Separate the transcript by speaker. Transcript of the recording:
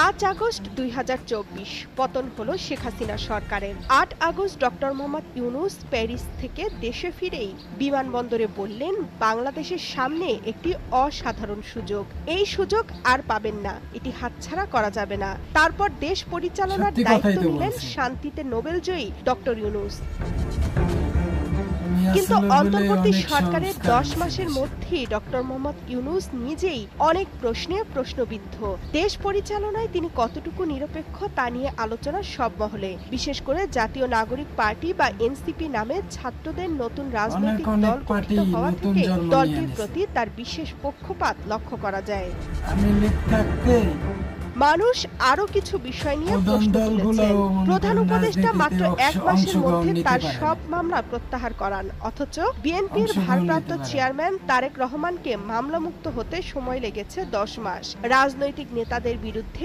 Speaker 1: 5 August 2024 পতন হলো শেখ হাসিনা সরকারের। 8 August doctor Mohammad Yunus Paris থেকে দেশে ফিরেই বিমানবন্দরে বললেন, বাংলাদেশের সামনে একটি অসাধারণ সুযোগ, এই সুযোগ আর পাবেন না, এটি হাতছাড়া করা যাবে না। তারপর দেশ পরিচালনার দায়িত্ব নিলেন শান্তিতে নোবেলজয়ী ডক্টর ইউনূস। কিন্তু অন্তর্বর্তী সরকারের 10 মাসের মধ্যেই ডক্টর মোহাম্মদ ইউনূস নিজেই অনেক প্রশ্নে প্রশ্নবিদ্ধ। দেশ পরিচালনায় তিনি কতটুকু নিরপেক্ষ তা নিয়ে আলোচনা সব মহলে, বিশেষ করে জাতীয় নাগরিক পার্টি বা এনসিপি নামে ছাত্রদের নতুন রাজনৈতিক দল গঠিত হওয়া থেকে দলটির প্রতি তার বিশেষ পক্ষপাত লক্ষ্য করা যায়। মানুষ আরো কিছু বিষয় নিয়ে প্রশ্ন তুলেছেন। প্রধান উপদেষ্টা মাত্র 1 মাসের মধ্যে তার সব মামলা প্রত্যাহার করান, অথচ বিএনপির ভারপ্রাপ্ত চেয়ারম্যান তারেক রহমানকে মামলামুক্ত হতে সময় লেগেছে 10 মাস। রাজনৈতিক নেতাদের বিরুদ্ধে